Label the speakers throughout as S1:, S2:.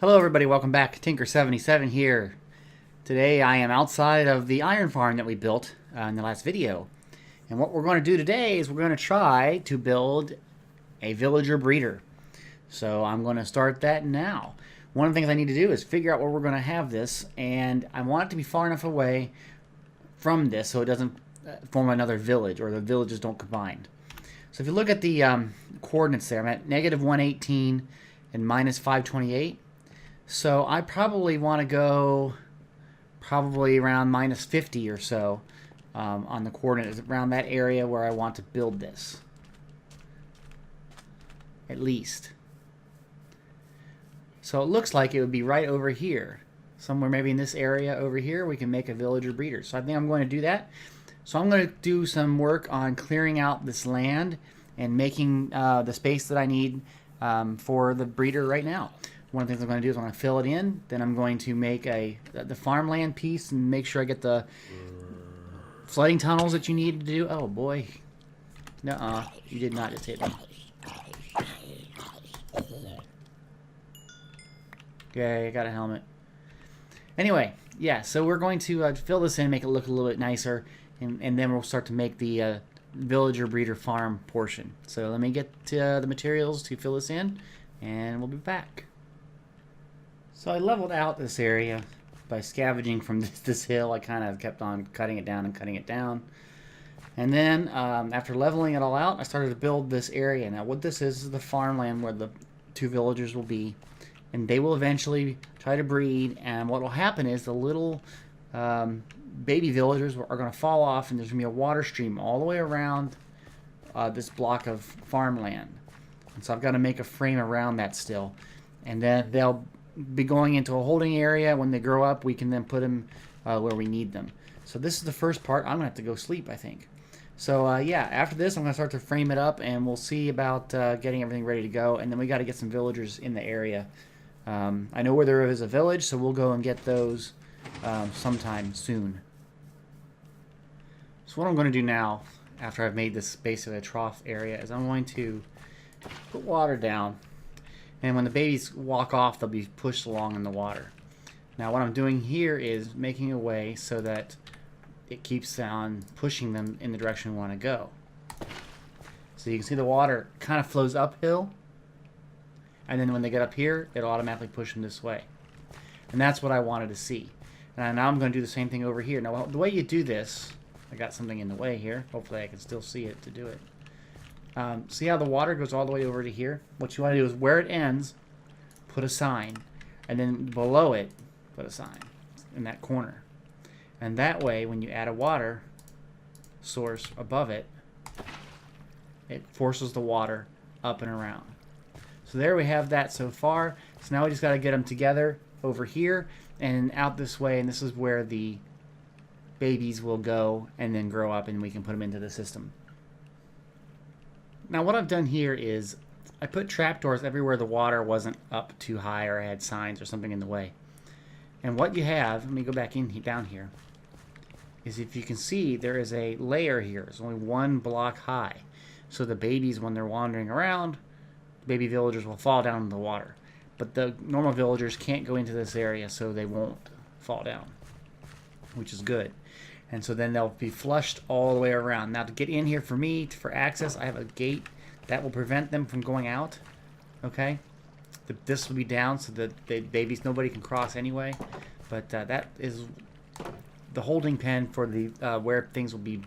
S1: Hello everybody, welcome back. Tinker77 here. Today I am outside of the iron farm that we built in the last video. And what we're going to do today is we're going to try to build a villager breeder. So I'm going to start that now. One of the things I need to do is figure out where we're going to have this, and I want it to be far enough away from this so it doesn't form another village or the villages don't combine. So if you look at the coordinates there, I'm at -118 and -528. So I probably want to go probably around -50 or so on the coordinates, around that area where I want to build this. At least. So it looks like it would be right over here. Somewhere maybe in this area over here we can make a villager breeder. So I think I'm going to do that. So I'm going to do some work on clearing out this land and making the space that I need for the breeder right now. One of the things I'm going to do is I'm going to fill it in. Then I'm going to make the farmland piece and make sure I get the flooding tunnels that you need to do. Oh boy. Nuh-uh. You did not just hit me. Okay, I got a helmet. Anyway, yeah, so we're going to fill this in, make it look a little bit nicer, and then we'll start to make the villager breeder farm portion. So let me get the materials to fill this in, and we'll be back. So I leveled out this area by scavenging from this hill. I kind of kept on cutting it down and cutting it down. And then after leveling it all out, I started to build this area. Now what this is the farmland where the two villagers will be. And they will eventually try to breed. And what will happen is the little baby villagers are going to fall off, and there's going to be a water stream all the way around this block of farmland. And so I've got to make a frame around that still. And then they'll be going into a holding area. When they grow up, we can then put them where we need them. So this is the first part. I'm going to have to go sleep, I think. So yeah, after this, I'm going to start to frame it up, and we'll see about getting everything ready to go. And then we got to get some villagers in the area. I know where there is a village, so we'll go and get those sometime soon. So what I'm going to do now, after I've made this basically a trough area, is I'm going to put water down. And when the babies walk off, they'll be pushed along in the water. Now what I'm doing here is making a way so that it keeps on pushing them in the direction we want to go. So you can see the water kind of flows uphill. And then when they get up here, it'll automatically push them this way. And that's what I wanted to see. And now I'm going to do the same thing over here. Now the way you do this, I got something in the way here. Hopefully I can still see it to do it. See how the water goes all the way over to here? What you want to do is where it ends, put a sign, and then below it, put a sign in that corner. And that way, when you add a water source above it, it forces the water up and around. So there we have that so far. So now we just got to get them together over here and out this way, and this is where the babies will go and then grow up, and we can put them into the system. Now what I've done here is I put trapdoors everywhere the water wasn't up too high or I had signs or something in the way. And what you have, let me go back in down here, is if you can see there is a layer here. It's only one block high. So the babies, when they're wandering around, baby villagers will fall down in the water. But the normal villagers can't go into this area, so they won't fall down, which is good. And so then they'll be flushed all the way around. Now to get in here for me, for access, I have a gate that will prevent them from going out. Okay? This will be down so that the babies, nobody can cross anyway. But that is the holding pen for the where things will be,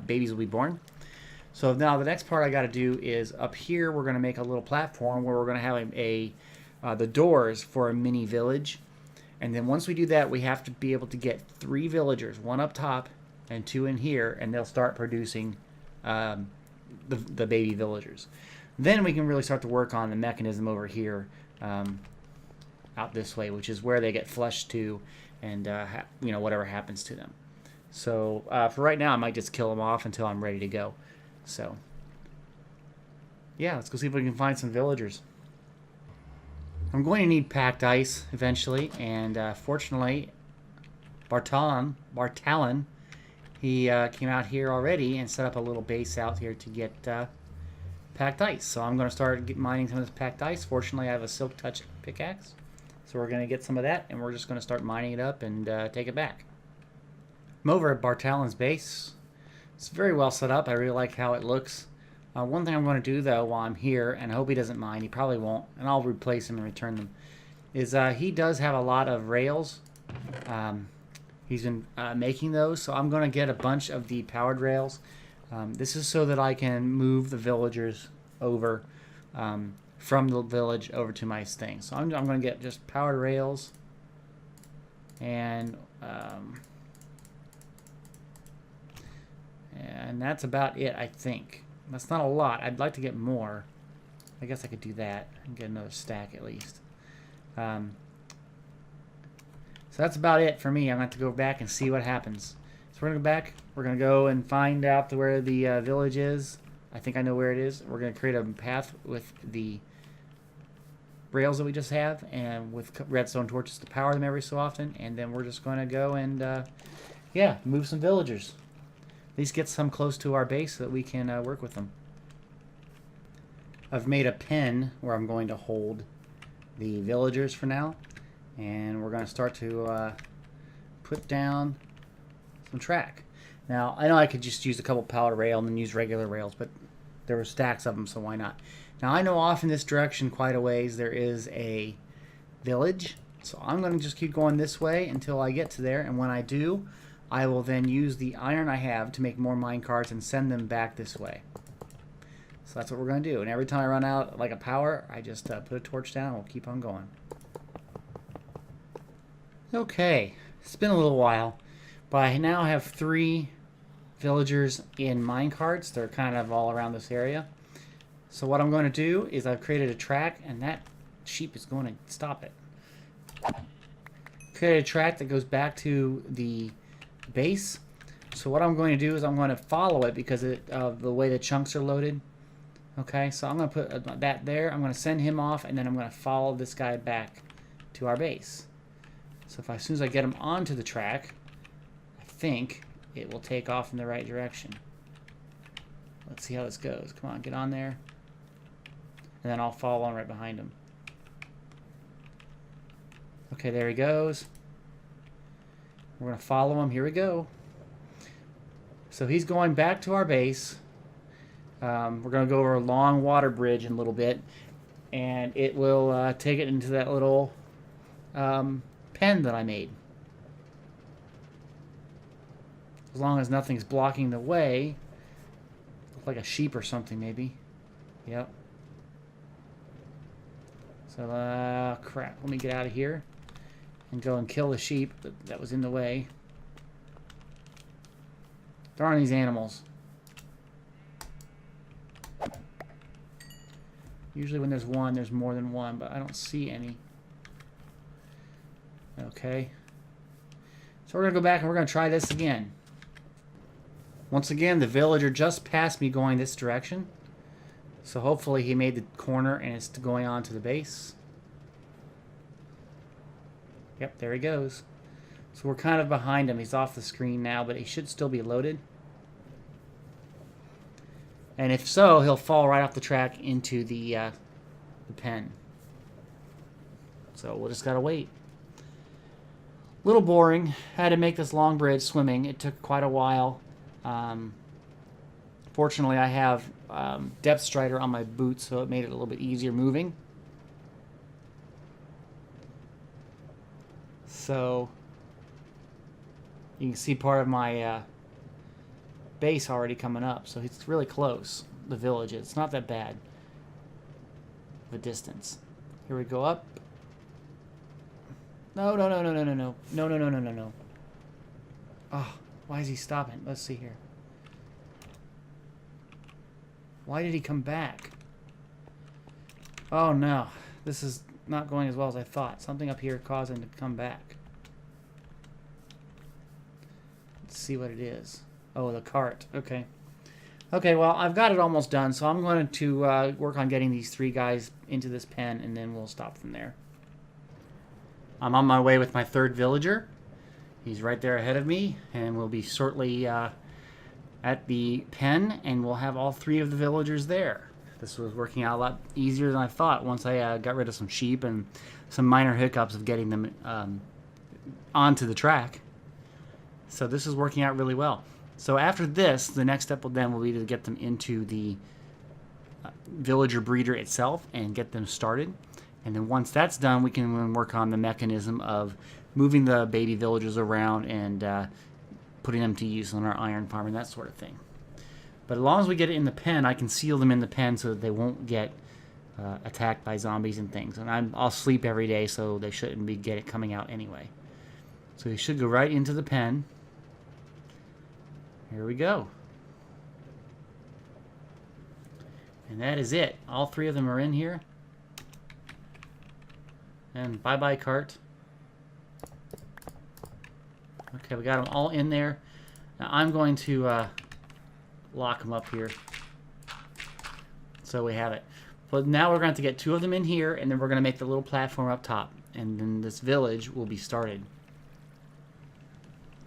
S1: babies will be born. So now the next part I got to do is up here we're going to make a little platform where we're going to have the doors for a mini village. And then once we do that, we have to be able to get 3 villagers, 1 up top and 2 in here, and they'll start producing the baby villagers. Then we can really start to work on the mechanism over here out this way, which is where they get flushed to and whatever happens to them. So for right now, I might just kill them off until I'm ready to go. So yeah, let's go see if we can find some villagers. I'm going to need packed ice eventually, and fortunately, Bartalon, he came out here already and set up a little base out here to get packed ice. So I'm going to start mining some of this packed ice. Fortunately, I have a Silk Touch pickaxe. So we're going to get some of that, and we're just going to start mining it up and take it back. I'm over at Bartalon's base. It's very well set up. I really like how it looks. One thing I'm going to do, though, while I'm here, and I hope he doesn't mind, he probably won't, and I'll replace him and return them, is he does have a lot of rails. He's been making those, so I'm going to get a bunch of the powered rails. This is so that I can move the villagers over from the village over to my thing. So I'm going to get just powered rails, and that's about it, I think. That's not a lot. I'd like to get more. I guess I could do that and get another stack at least. So that's about it for me. I'm going to have to go back and see what happens. So we're going to go back. We're going to go and find out where the village is. I think I know where it is. We're going to create a path with the rails that we just have and with redstone torches to power them every so often. And then we're just going to go and, yeah, move some villagers. At least get some close to our base so that we can work with them. I've made a pen where I'm going to hold the villagers for now. And we're going to start to put down some track. Now, I know I could just use a couple powered rail and then use regular rails, but there were stacks of them, so why not? Now, I know off in this direction quite a ways there is a village, so I'm going to just keep going this way until I get to there, and when I do, I will then use the iron I have to make more mine carts and send them back this way. So that's what we're going to do, and every time I run out like a power, I just put a torch down and we'll keep on going. Okay, it's been a little while, but I now have 3 villagers in mine carts. They're kind of all around this area. So what I'm going to do is I've created a track, and that sheep is going to stop it. Created a track that goes back to the base. So what I'm going to do is I'm going to follow it because of the way the chunks are loaded. Okay, so I'm going to put that there. I'm going to send him off, and then I'm going to follow this guy back to our base. So as soon as I get him onto the track, I think it will take off in the right direction. Let's see how this goes. Come on, get on there. And then I'll follow on right behind him. Okay, there he goes. We're going to follow him. Here we go. So he's going back to our base. We're going to go over a long water bridge in a little bit. And it will take it into that little pen that I made. As long as nothing's blocking the way. Look like a sheep or something, maybe. Yep. So, crap. Let me get out of here and go and kill the sheep that was in the way. Darn these animals. Usually when there's one, there's more than one, but I don't see any. Okay. So we're going to go back and we're going to try this again. Once again, the villager just passed me going this direction. So hopefully he made the corner and it's going on to the base. Yep, there he goes. So we're kind of behind him. He's off the screen now, but he should still be loaded. And if so, he'll fall right off the track into the pen. So we'll just gotta wait. Little boring. Had to make this long bridge swimming. It took quite a while. Fortunately, I have depth strider on my boots, so it made it a little bit easier moving. So you can see part of my base already coming up, so it's really close. The village is. It's not that bad of a distance. Here we go up. No, no, no, no, no, no, no. No, no, no, no, no, no. Oh, why is he stopping? Let's see here. Why did he come back? Oh, no. This is not going as well as I thought. Something up here caused him to come back. Let's see what it is. Oh, the cart. Okay. Okay, well, I've got it almost done, so I'm going to work on getting these 3 guys into this pen, and then we'll stop from there. I'm on my way with my 3rd villager. He's right there ahead of me, and we'll be shortly at the pen, and we'll have all 3 of the villagers there. This was working out a lot easier than I thought once I got rid of some sheep and some minor hiccups of getting them onto the track. So this is working out really well. So after this, the next step will be to get them into the villager breeder itself and get them started. And then once that's done, we can work on the mechanism of moving the baby villagers around and putting them to use on our iron farm and that sort of thing. But as long as we get it in the pen, I can seal them in the pen so that they won't get attacked by zombies and things. And I'll sleep every day, so they shouldn't be coming out anyway. So they should go right into the pen. Here we go. And that is it. All 3 of them are in here. And bye-bye, cart. Okay, we got them all in there. Now I'm going to lock them up here. So we have it. But now we're going to get 2 of them in here, and then we're going to make the little platform up top. And then this village will be started.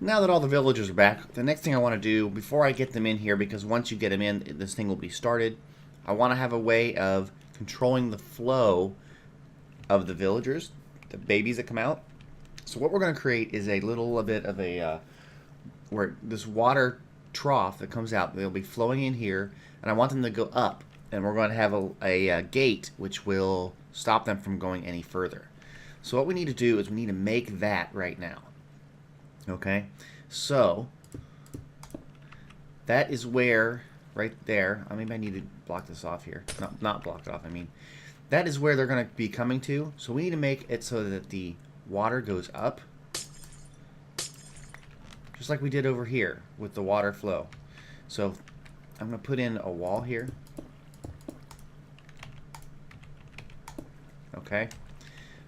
S2: Now that all the villagers are back, the next thing I want to do, before I get them in here, because once you get them in, this thing will be started, I want to have a way of controlling the flow of the villagers, the babies that come out. So what we're going to create is a little bit of a, where this water trough that comes out, they'll be flowing in here, and I want them to go up, and we're going to have a gate which will stop them from going any further. So what we need to do is we need to make that right now. Okay, so that is where, right there, maybe I need to block this off here. Not block it off, I mean. That is where they're going to be coming to. So we need to make it so that the water goes up. Just like we did over here with the water flow. So I'm going to put in a wall here. Okay.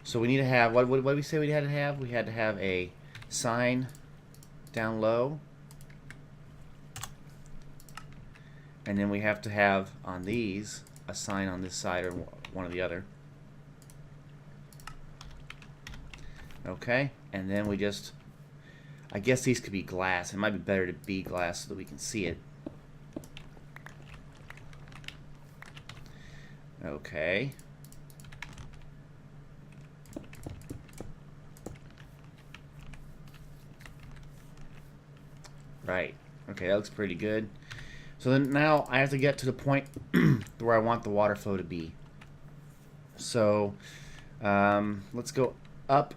S2: So we need to have, what did we say we had to have? We had to have a sign down low, and then we have to have on these a sign on this side or one or the other. Okay, and then we just, I guess these could be glass. It might be better to be glass so that we can see it. Okay. Right. Okay, that looks pretty good. So then now I have to get to the point where I want the water flow to be. So let's go up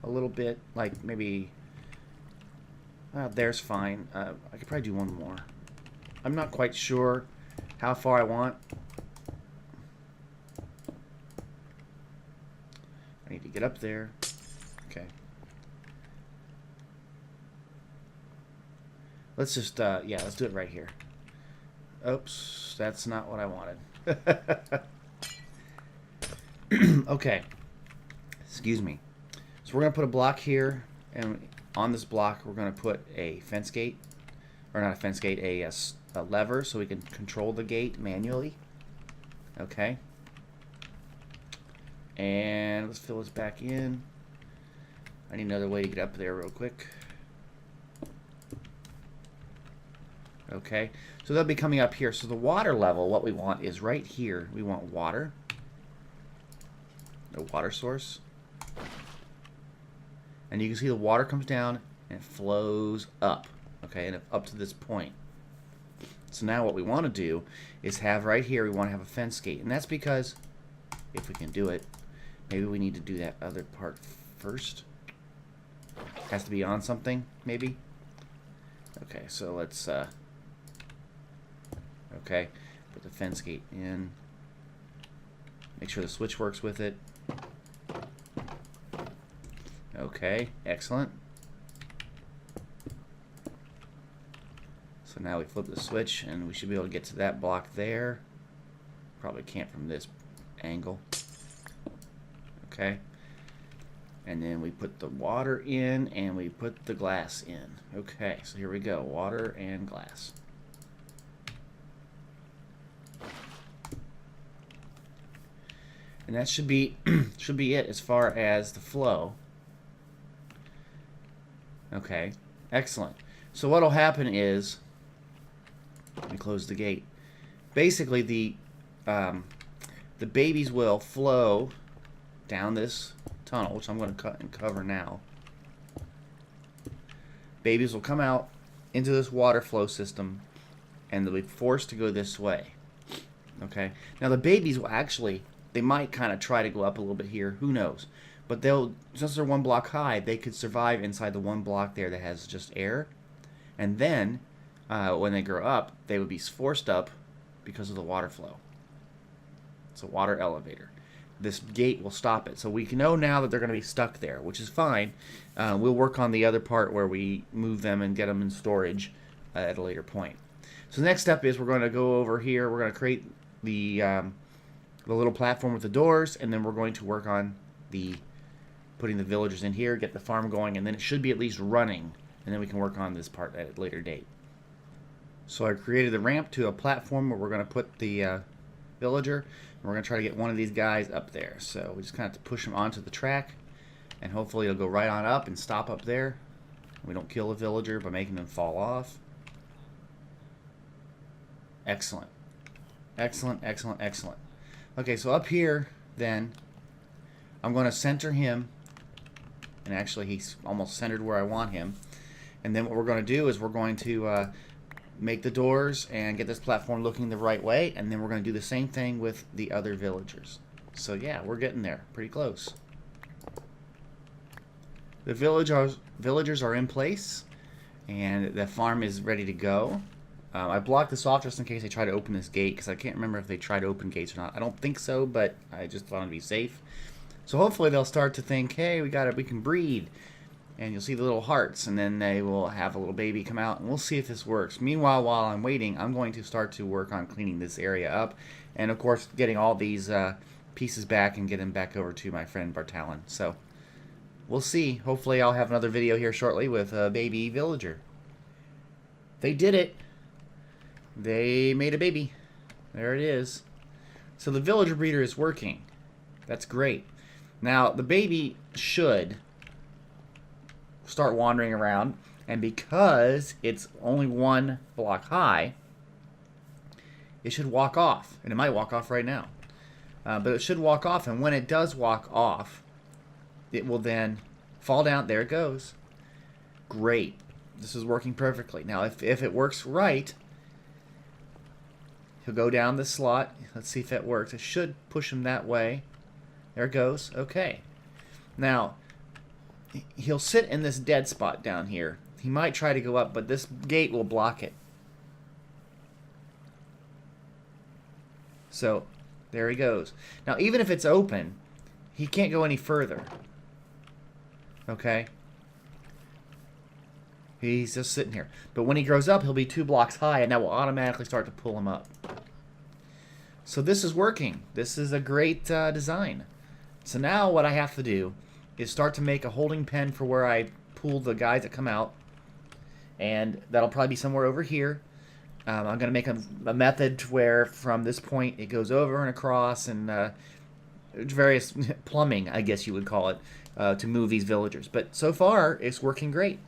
S2: a little bit, like maybe there's fine. I could probably do one more. I'm not quite sure how far I want. I need to get up there. Okay. Let's just, yeah, let's do it right here. Oops, that's not what I wanted. Okay. Excuse me. So we're going to put a block here, and on this block we're going to put a fence gate, or not a fence gate, a lever so we can control the gate manually. Okay. And let's fill this back in. I need another way to get up there real quick. Okay, so they'll be coming up here. So the water level, what we want is right here. We want water. A water source. And you can see the water comes down and it flows up. Okay, and up to this point. So now what we want to do is have right here, we want to have a fence gate. And that's because, if we can do it, maybe we need to do that other part first. Has to be on something, maybe. Okay, so let's... Okay, put the fence gate in. Make sure the switch works with it. Okay, excellent. So now we flip the switch and we should be able to get to that block there. Probably can't from this angle. Okay. And then we put the water in and we put the glass in. Okay, so here we go. Water and glass. And that should be it as far as the flow. Okay, excellent. So what'll happen is, let me close the gate. basically the babies will flow down this tunnel, which I'm going to cut and cover now. Babies will come out into this water flow system, and they'll be forced to go this way. Okay. Now the babies will actually, they might kind of try to go up a little bit here. Who knows? But they'll, since they're 1 block high, they could survive inside the 1 block there that has just air. And then, when they grow up, they would be forced up because of the water flow. It's a water elevator. This gate will stop it. So we know now that they're going to be stuck there, which is fine. We'll work on the other part where we move them and get them in storage at a later point. So the next step is we're going to go over here. We're going to create the little platform with the doors, and then we're going to work on putting the villagers in here, get the farm going, and then it should be at least running, and then we can work on this part at a later date. So I created the ramp to a platform where we're going to put the villager, and we're going to try to get one of these guys up there. So we just kind of have to push him onto the track, and hopefully it'll go right on up and stop up there. We don't kill the villager by making them fall off. Excellent. Excellent, excellent, excellent. Okay, so up here, then, I'm going to center him. And actually, he's almost centered where I want him. And then what we're going to do is we're going to make the doors and get this platform looking the right way. And then we're going to do the same thing with the other villagers. So yeah, we're getting there. Pretty close. The villagers are in place. And the farm is ready to go. I blocked this off just in case they try to open this gate, because I can't remember if they try to open gates or not. I don't think so, but I just thought it'd be safe. So hopefully they'll start to think, hey, we can breed. And you'll see the little hearts, and then they will have a little baby come out, and we'll see if this works. Meanwhile, while I'm waiting, I'm going to start to work on cleaning this area up. And of course, getting all these pieces back and get them back over to my friend Bartalon. So we'll see. Hopefully I'll have another video here shortly with a baby villager. They did it. They made a baby. There it is. So the villager breeder is working. That's great. Now, the baby should start wandering around, and because it's only 1 block high, it should walk off. And it might walk off right now. But it should walk off, and when it does walk off, it will then fall down. There it goes. Great. This is working perfectly. Now, if it works right, he'll go down the slot. Let's see if that works. It should push him that way. There it goes. Okay. Now, he'll sit in this dead spot down here. He might try to go up, but this gate will block it. So, there he goes. Now, even if it's open, he can't go any further. Okay? He's just sitting here. But when he grows up, he'll be 2 blocks high, and that will automatically start to pull him up. So this is working. This is a great design. So now what I have to do is start to make a holding pen for where I pull the guys that come out. And that'll probably be somewhere over here. I'm going to make a method where from this point it goes over and across, and various plumbing, I guess you would call it, to move these villagers. But so far, it's working great.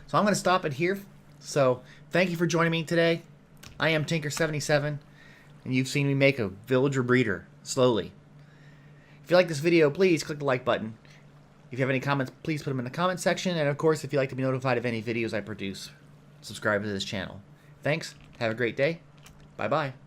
S2: So I'm going to stop it here. So thank you for joining me today. I am Tinker77, and you've seen me make a villager breeder slowly. If you like this video, please click the like button. If you have any comments, please put them in the comment section. And of course, if you'd like to be notified of any videos I produce, subscribe to this channel. Thanks. Have a great day. Bye-bye.